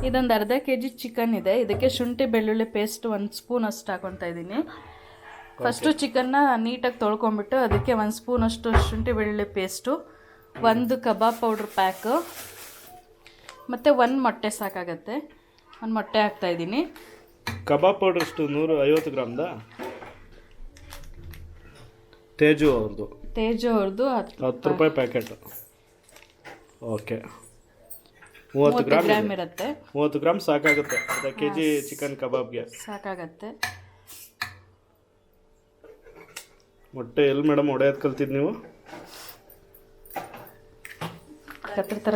ಇದೊಂದು ಅರ್ಧ KG chicken ಇದೆ. ಇದಕ್ಕೆ ಶುಂಠಿ ಬೆಳ್ಳುಳ್ಳಿ ಪೇಸ್ಟ್ 1 ಸ್ಪೂನ್ ಅಷ್ಟು ಹಾಕೊತಾ ಇದ್ದೀನಿ. ಫಸ್ಟು ಚಿಕನ್ನ ನೀಟಾಗಿ ತೊಳ್ಕೊಂಬಿಟ್ಟು ಅದಕ್ಕೆ 1 ಸ್ಪೂನ್ ಅಷ್ಟು ಶುಂಠಿ ಬೆಳ್ಳುಳ್ಳಿ ಪೇಸ್ಟು, 1 ಕಬಾಬ್ ಪೌಡ್ರ್ ಪ್ಯಾಕು ಮತ್ತು 1 ಮೊಟ್ಟೆ ಸಾಕಾಗತ್ತೆ. 1 ಮೊಟ್ಟೆ ಹಾಕ್ತಾಯಿದ್ದೀನಿ. ಕಬಾಬ್ ಪೌಡ್ರ್ ಎಷ್ಟು 150 ಗ್ರಾಮ್ದ? teju ಅವ್ರದ್ದು 10 ರೂಪಾಯಿ ಪ್ಯಾಕೆಟ್. ಓಕೆ, 30 ಗ್ರಾಮ್ ಇರುತ್ತೆ. 30 ಗ್ರಾಮ್ ಸಾಕಾಗುತ್ತೆ. ಅರ್ಧ ಕೆಜಿ ಚಿಕನ್ ಕಬಾಬ್ಗೆ ಸಾಕಾಗತ್ತೆ. ಮೊಟ್ಟೆ ಎಲ್ಲಿ ಮೇಡಮ್ ಹೊಡೆಯೋದು ಕಲ್ತಿದ್ದು ನೀವು? ಕತ್ರಿ ಥರ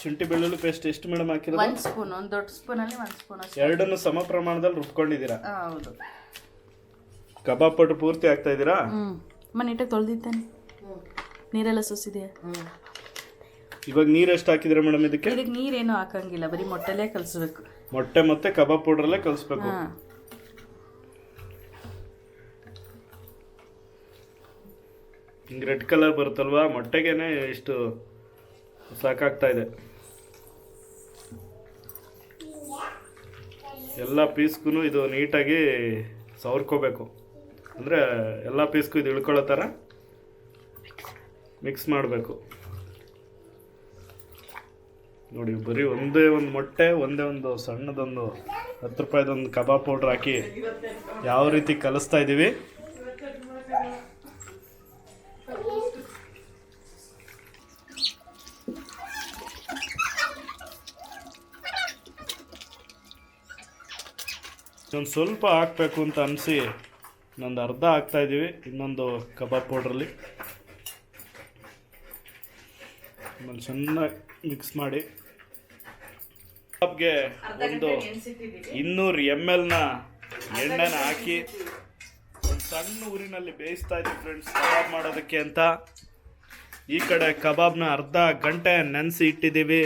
ಶುಂಠಿ ಬೆಳ್ಳುಳ್ಳಿ ಪೇಸ್ಟ್ ಎಷ್ಟು ಮೇಡಮ್ ಹಾಕಿರೋದು? 1 ಸ್ಪೂನ್, ಒಂದು ದೊಡ್ಡ ಸ್ಪೂನಲ್ಲಿ 1 ಸ್ಪೂನ್ ಅಷ್ಟು. ಎರಡನ್ನು ಸಮ ಪ್ರಮಾಣದಲ್ಲಿ ರುಬ್ಕೊಂಡಿದ್ದೀರಾ? ಹೌದು. ಕಬಾಬ್ ಪೌಡರ್ ಪೂರ್ತಿ ಹಾಕ್ತಾ ಇದ್ದೀರಾ? ನೀಟಾಗಿ ತೊಳೆದಿದ್ದಾನೆ. ನೀರೆಲ್ಲ ಸುಸಿದೆಯಾ? ಇವಾಗ ನೀರು ಎಷ್ಟು ಹಾಕಿದ್ರೆ ಮೇಡಮ್ ಇದಕ್ಕೆ? ಇದಕ್ಕೆ ನೀರೇನು ಹಾಕಂಗಿಲ್ಲ, ಬರೀ ಮೊಟ್ಟೆಲೇ ಕಲಿಸ್ಬೇಕು. ಮೊಟ್ಟೆ ಮತ್ತೆ ಕಬಾಬ್ ಪೌಡ್ರಲ್ಲೇ ಕಲಿಸ್ಬೇಕು. ಹಿಂಗೆ ರೆಡ್ ಕಲರ್ ಬರುತ್ತಲ್ವಾ, ಮೊಟ್ಟೆಗೇನೆ ಇಷ್ಟು ಸಾಕಾಗ್ತಾ ಇದೆ. ಎಲ್ಲ ಪೀಸ್ಗೂ ಇದು ನೀಟಾಗಿ ಸವರ್ಕೋಬೇಕು. ಅಂದರೆ ಎಲ್ಲ ಪೀಸ್ಗೂ ಇದು ಇಳ್ಕೊಳ್ಳೋ ಥರ ಮಿಕ್ಸ್ ಮಾಡಬೇಕು. ನೋಡಿ, ಬರೀ ಒಂದೇ ಒಂದು ಮೊಟ್ಟೆ, ಒಂದೇ ಒಂದು ಸಣ್ಣದೊಂದು 10 ರೂಪಾಯಿದೊಂದು ಕಬಾಬ್ ಪೌಡ್ರ್ ಹಾಕಿ ಯಾವ ರೀತಿ ಕಲಿಸ್ತಾ ಇದ್ದೀವಿ. ಒಂದು ಸ್ವಲ್ಪ ಹಾಕಬೇಕು ಅಂತ ಅನಿಸಿ ಇನ್ನೊಂದು ಅರ್ಧ ಹಾಕ್ತಾಯಿದ್ದೀವಿ ಇನ್ನೊಂದು ಕಬಾಬ್ ಪೌಡ್ರಲ್ಲಿ. ಆಮೇಲೆ ಚೆನ್ನಾಗಿ ಮಿಕ್ಸ್ ಮಾಡಿ ಕಬಾಬ್ಗೆ ಒಂದು 200 ml ಎಣ್ಣೆನ ಹಾಕಿ ಒಂದು ಸಣ್ಣ ಊರಿನಲ್ಲಿ ಬೇಯಿಸ್ತಾ ಇದ್ದೀವಿ ಫ್ರೆಂಡ್ಸ್, ಕಬಾಬ್ ಮಾಡೋದಕ್ಕೆ ಅಂತ. ಈ ಕಡೆ ಕಬಾಬ್ನ ಅರ್ಧ ಗಂಟೆ ನೆನೆಸಿ ಇಟ್ಟಿದ್ದೀವಿ.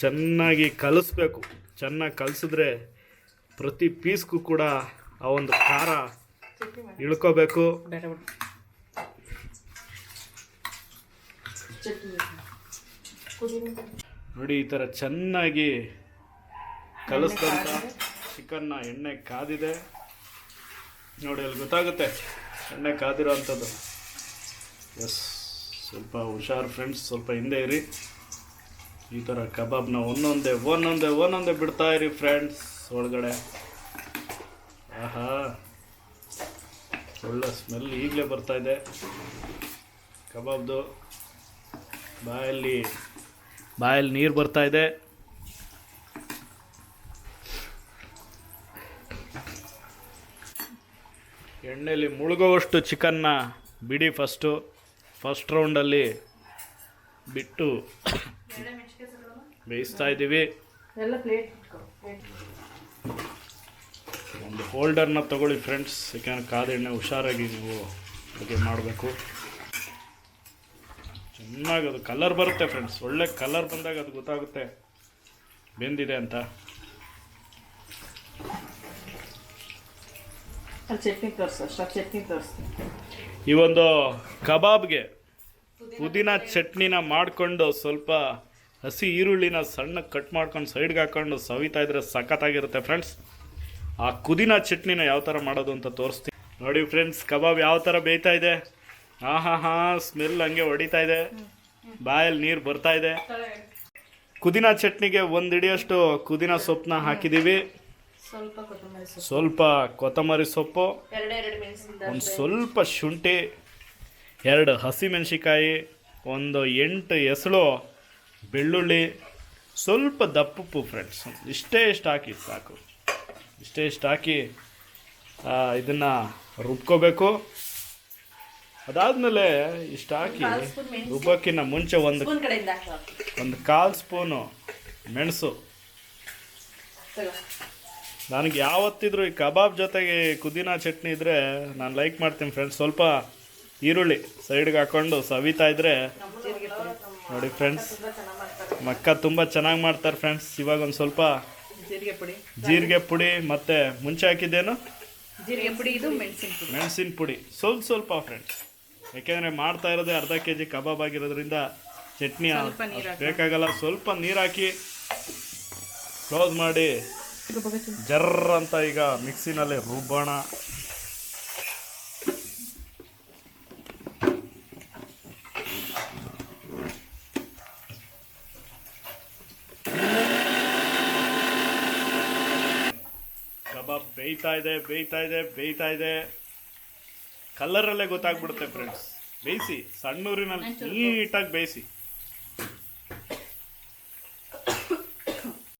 ಚೆನ್ನಾಗಿ ಕಲಿಸ್ಬೇಕು. ಚೆನ್ನಾಗಿ ಕಲಿಸಿದ್ರೆ ಪ್ರತಿ ಪೀಸ್ಗೂ ಕೂಡ ಆ ಒಂದು ಖಾರ ಇಳ್ಕೋಬೇಕು. ನೋಡಿ, ಈ ಥರ ಚೆನ್ನಾಗಿ ಕಲಿಸ್ದಂಥ ಚಿಕನ್ನ ಎಣ್ಣೆ ಕಾದಿದೆ ನೋಡಿ, ಅಲ್ಲಿ ಗೊತ್ತಾಗುತ್ತೆ ಎಣ್ಣೆ ಕಾದಿರೋ ಅಂಥದ್ದು. ಎಸ್, ಸ್ವಲ್ಪ ಹುಷಾರು ಫ್ರೆಂಡ್ಸ್, ಸ್ವಲ್ಪ ಹಿಂದೆ ಇರಿ. ಈ ಥರ ಕಬಾಬ್ನ ಒಂದೊಂದೇ ಬಿಡ್ತಾ ಇರಿ ಫ್ರೆಂಡ್ಸ್ ಒಳಗಡೆ. ಆಹಾ, ಒಳ್ಳೆ ಸ್ಮೆಲ್ ಈಗಲೇ ಬರ್ತಾ ಇದೆ ಕಬಾಬ್ದು. ಬಾಯಲ್ಲಿ ನೀರು ಬರ್ತಾ ಇದೆ. ಎಣ್ಣೆಯಲ್ಲಿ ಮುಳುಗುವಷ್ಟು ಚಿಕನ್ನ ಬಿಡಿ. ಫಸ್ಟ್ ರೌಂಡಲ್ಲಿ ಬಿಟ್ಟು ಬೇಯಿಸ್ತಾ ಇದ್ದೀವಿ. ಒಂದು ಹೋಲ್ಡರ್ನ ತಗೊಳ್ಳಿ ಫ್ರೆಂಡ್ಸ್, ಯಾಕೆಂದರೆ ಕಾದ ಎಣ್ಣೆ ಹುಷಾರಾಗಿ ನೀವು ಅಡುಗೆ ಮಾಡಬೇಕು. ಚೆನ್ನಾಗಿ ಅದು ಕಲರ್ ಬರುತ್ತೆ ಫ್ರೆಂಡ್ಸ್. ಒಳ್ಳೆ ಕಲರ್ ಬಂದಾಗ ಅದು ಗೊತ್ತಾಗುತ್ತೆ ಬೆಂದಿದೆ ಅಂತ. ಈ ಒಂದು ಕಬಾಬ್ಗೆ ಪುದೀನ ಚಟ್ನಿನ ಮಾಡಿಕೊಂಡು ಸ್ವಲ್ಪ ಹಸಿ ಈರುಳ್ಳಿನ ಸಣ್ಣ ಕಟ್ ಮಾಡ್ಕೊಂಡು ಸೈಡ್ಗೆ ಹಾಕ್ಕೊಂಡು ಸವಿತಾ ಇದ್ರೆ ಸಖತ್ತಾಗಿರುತ್ತೆ ಫ್ರೆಂಡ್ಸ್. ಆ ಪುದೀನ ಚಟ್ನಿನ ಯಾವ ಥರ ಮಾಡೋದು ಅಂತ ತೋರಿಸ್ತೀನಿ ನೋಡಿ ಫ್ರೆಂಡ್ಸ್. ಕಬಾಬ್ ಯಾವ ಥರ ಬೇಯ್ತಾ ಇದೆ. ಹಾ ಸ್ಮೆಲ್ ಹಂಗೆ ಹೊಡಿತಾ ಇದೆ, ಬಾಯಲ್ಲಿ ನೀರು ಬರ್ತಾ ಇದೆ. ಪುದೀನ ಚಟ್ನಿಗೆ 1 ಹಿಡಿಯಷ್ಟು ಪುದೀನ ಸೊಪ್ಪನ್ನ ಹಾಕಿದ್ದೀವಿ. ಸ್ವಲ್ಪ ಕೊತ್ತಂಬರಿ ಸೊಪ್ಪು, ಒಂದು ಸ್ವಲ್ಪ ಶುಂಠಿ, 2 ಹಸಿಮೆಣಸಿಕಾಯಿ, ಒಂದು 8 ಎಸಳು ಬೆಳ್ಳುಳ್ಳಿ, ಸ್ವಲ್ಪ ದಪ್ಪುಪ್ಪು ಫ್ರೆಂಡ್ಸ್. ಇಷ್ಟೇ ಹಾಕಿ ಸಾಕು. ಇಷ್ಟೇ ಹಾಕಿ ಇದನ್ನು ರುಬ್ಕೋಬೇಕು. ಅದಾದಮೇಲೆ ಇಷ್ಟು ಹಾಕಿ ರುಬ್ಬೋಕ್ಕಿಂತ ಮುಂಚೆ ಒಂದು 1/4 ಸ್ಪೂನು ಮೆಣಸು. ನನಗೆ ಯಾವತ್ತಿದ್ರೂ ಈ ಕಬಾಬ್ ಜೊತೆಗೆ ಪುದೀನ ಚಟ್ನಿ ಇದ್ದರೆ ನಾನು ಲೈಕ್ ಮಾಡ್ತೀನಿ ಫ್ರೆಂಡ್ಸ್. ಸ್ವಲ್ಪ ಈರುಳ್ಳಿ ಸೈಡ್ಗೆ ಹಾಕ್ಕೊಂಡು ಸವಿತಾ ಇದ್ದರೆ ನೋಡಿ ಫ್ರೆಂಡ್ಸ್, ಮಕ್ಕ ತುಂಬ ಚೆನ್ನಾಗಿ ಮಾಡ್ತಾರೆ ಫ್ರೆಂಡ್ಸ್. ಇವಾಗ ಒಂದು ಸ್ವಲ್ಪ ಜೀರಿಗೆ ಪುಡಿ ಮತ್ತು ಮುಂಚೆ ಹಾಕಿದ್ದೇನು ಜೀರಿಗೆ ಪುಡಿ, ಇದು ಮೆಣಸಿನ ಪುಡಿ ಸ್ವಲ್ಪ ಫ್ರೆಂಡ್ಸ್. ಯಾಕೆಂದರೆ ಮಾಡ್ತಾ ಇರೋದೇ ಅರ್ಧ ಕೆ.ಜಿ ಕಬಾಬ್ ಆಗಿರೋದ್ರಿಂದ ಚಟ್ನಿ ಸ್ವಲ್ಪ ನೀರ್ ಹಾಕು. ಬೇಕಾಗಲ್ಲ. ಸ್ವಲ್ಪ ನೀರು ಹಾಕಿ ಕ್ಲೋಸ್ ಮಾಡಿ ಜರ್ರ ಅಂತ ಈಗ ಮಿಕ್ಸಿನಲ್ಲಿ ರುಬ್ಬೋಣ. ಕಬಾಬ್ ಬೇಯ್ತಾ ಇದೆ. ಕಲರಲ್ಲೇ ಗೊತ್ತಾಗ್ಬಿಡುತ್ತೆ ಫ್ರೆಂಡ್ಸ್. ಬೇಯಿಸಿ, ಸಣ್ಣೂರಿನಲ್ಲಿ ನೀಟಾಗಿ ಬೇಯಿಸಿ.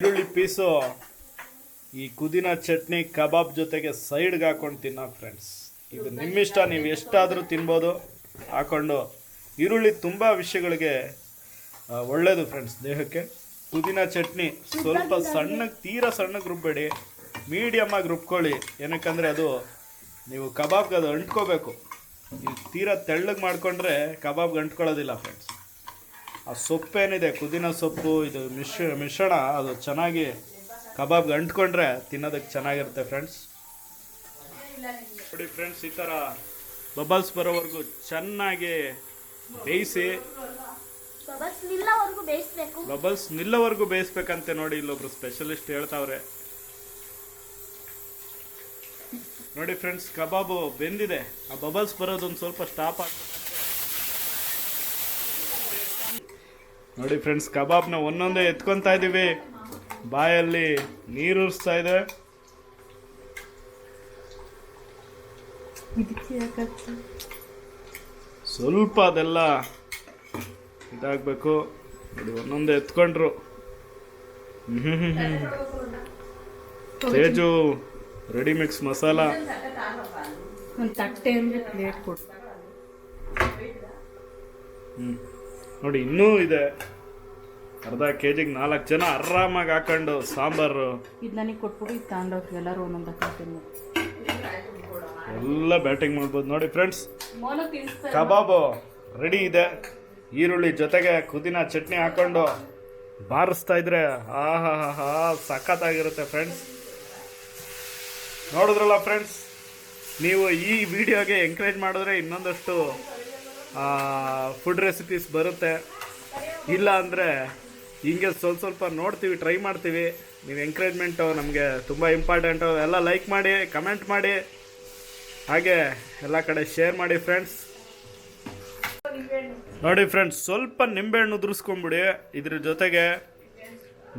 ಈರುಳ್ಳಿ ಪೀಸು ಈ ಪುದೀನ ಚಟ್ನಿ ಕಬಾಬ್ ಜೊತೆಗೆ ಸೈಡ್ಗೆ ಹಾಕೊಂಡು ತಿನ್ನೋದು ಫ್ರೆಂಡ್ಸ್. ಇದು ನಿಮ್ಮಿಷ್ಟ, ನೀವು ಎಷ್ಟಾದರೂ ತಿನ್ಬೋದು ಹಾಕೊಂಡು. ಈರುಳ್ಳಿ ತುಂಬ ವಿಷಯಗಳಿಗೆ ಒಳ್ಳೆಯದು ಫ್ರೆಂಡ್ಸ್ ದೇಹಕ್ಕೆ. ಪುದೀನ ಚಟ್ನಿ ಸ್ವಲ್ಪ ಸಣ್ಣಗೆ, ತೀರಾ ಸಣ್ಣಗೆ ರುಬ್ಬೇಡಿ, ಮೀಡಿಯಮ್ಮಾಗಿ ರುಬ್ಕೊಳ್ಳಿ. ಏನಕ್ಕಂದರೆ ಅದು ನೀವು ಕಬಾಬ್ಗೆ ಅದು ಅಂಟ್ಕೋಬೇಕು. ನೀವು ತೀರಾ ತೆಳ್ಳಗೆ ಮಾಡಿಕೊಂಡ್ರೆ ಕಬಾಬ್ಗೆ ಅಂಟ್ಕೊಳ್ಳೋದಿಲ್ಲ ಫ್ರೆಂಡ್ಸ್. ಆ ಸೊಪ್ಪೇನಿದೆ, ಪುದೀನ ಸೊಪ್ಪು, ಇದು ಮಿಶ್ರಣ ಅದು ಚೆನ್ನಾಗಿ ಕಬಾಬ್ಗೆ ಅಂಟ್ಕೊಂಡ್ರೆ ತಿನ್ನೋದಕ್ಕೆ ಚೆನ್ನಾಗಿರುತ್ತೆ ಫ್ರೆಂಡ್ಸ್. ನೋಡಿ ಫ್ರೆಂಡ್ಸ್, ಈ ಥರ ಬಬಲ್ಸ್ ಬರೋವರೆಗೂ ಚೆನ್ನಾಗಿ ಬೇಯಿಸಿ. ಬಬಲ್ಸ್ ನಿಲ್ಲೋವರೆಗೂ ಬೇಯಿಸ್ಬೇಕಂತೆ. ನೋಡಿ, ಇಲ್ಲೊಬ್ರು ಸ್ಪೆಷಲಿಸ್ಟ್ ಹೇಳ್ತಾವ್ರೆ. ನೋಡಿ ಫ್ರೆಂಡ್ಸ್, ಕಬಾಬು ಬೆಂದಿದೆ. ಆ ಬಬಲ್ಸ್ ಬರೋದೊಂದು ಸ್ವಲ್ಪ ಸ್ಟಾಪ್ ಆಗ್ತದೆ. ನೋಡಿ ಫ್ರೆಂಡ್ಸ್, ಕಬಾಬ್ನ ಒಂದೊಂದೇ ಎತ್ಕೊತಾ ಇದ್ದೀವಿ. ಬಾಯಲ್ಲಿ ನೀರುರಿಸ್ತಾ ಇದೆ. ಸ್ವಲ್ಪ ಅದೆಲ್ಲ ಇದಾಗಬೇಕು. ನೋಡಿ, ಒಂದೊಂದೇ ಎತ್ಕೊಂಡ್ರು. Teju ready mix masala. ಒಂದು ತಟ್ಟೆ ಅಂದರೆ ಪ್ಲೇಟ್ ಕೊಡು. ನೋಡಿ, ಇನ್ನೂ ಇದೆ. ಅರ್ಧ ಕೆ.ಜಿಗೆ 4 ಜನ ಆರಾಮಾಗಿ ಹಾಕೊಂಡು ಸಾಂಬಾರು ಇದು ನನಗೆ ಕೊಟ್ಬಿಟ್ಟು ಇದು ತಗೊಂಡೋಗಿ ಎಲ್ಲರೂ ಒಂದೊಂದು ಹಾಕ್ತೀನಿ. ಎಲ್ಲ ಬ್ಯಾಟಿಂಗ್ ಮಾಡ್ಬೋದು. ನೋಡಿ ಫ್ರೆಂಡ್ಸ್, ಕಬಾಬು ರೆಡಿ ಇದೆ. ಈರುಳ್ಳಿ ಜೊತೆಗೆ ಪುದೀನ ಚಟ್ನಿ ಹಾಕೊಂಡು ಬಾರಿಸ್ತಾ ಇದ್ರೆ ಆಹಾ ಸಖತ್ತಾಗಿರುತ್ತೆ ಫ್ರೆಂಡ್ಸ್. ನೋಡಿದ್ರಲ್ಲ ಫ್ರೆಂಡ್ಸ್, ನೀವು ಈ ವಿಡಿಯೋಗೆ ಎಂಕರೇಜ್ ಮಾಡಿದ್ರೆ ಇನ್ನೊಂದಷ್ಟು ಫುಡ್ ರೆಸಿಪೀಸ್ ಬರುತ್ತೆ. ಇಲ್ಲ ಅಂದರೆ ಹಿಂಗೆ ಸ್ವಲ್ಪ ನೋಡ್ತೀವಿ, ಟ್ರೈ ಮಾಡ್ತೀವಿ. ನೀವು ಎಂಕರೇಜ್ಮೆಂಟು ನಮಗೆ ತುಂಬ ಇಂಪಾರ್ಟೆಂಟು. ಎಲ್ಲ ಲೈಕ್ ಮಾಡಿ, ಕಮೆಂಟ್ ಮಾಡಿ, ಹಾಗೆ ಎಲ್ಲ ಕಡೆ ಶೇರ್ ಮಾಡಿ ಫ್ರೆಂಡ್ಸ್. ನೋಡಿ ಫ್ರೆಂಡ್ಸ್, ಸ್ವಲ್ಪ ನಿಂಬೆಹಣ್ಣು ಉದುರಿಸ್ಕೊಂಬಿಡಿ. ಇದ್ರ ಜೊತೆಗೆ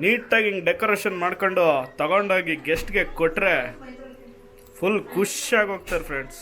ನೀಟಾಗಿ ಹಿಂಗೆ ಡೆಕೋರೇಷನ್ ಮಾಡ್ಕೊಂಡು ತಗೊಂಡೋಗಿ ಗೆಸ್ಟ್ಗೆ ಕೊಟ್ಟರೆ ಫುಲ್ ಖುಷಿಯಾಗಿ ಹೋಗ್ತಾರೆ ಫ್ರೆಂಡ್ಸ್.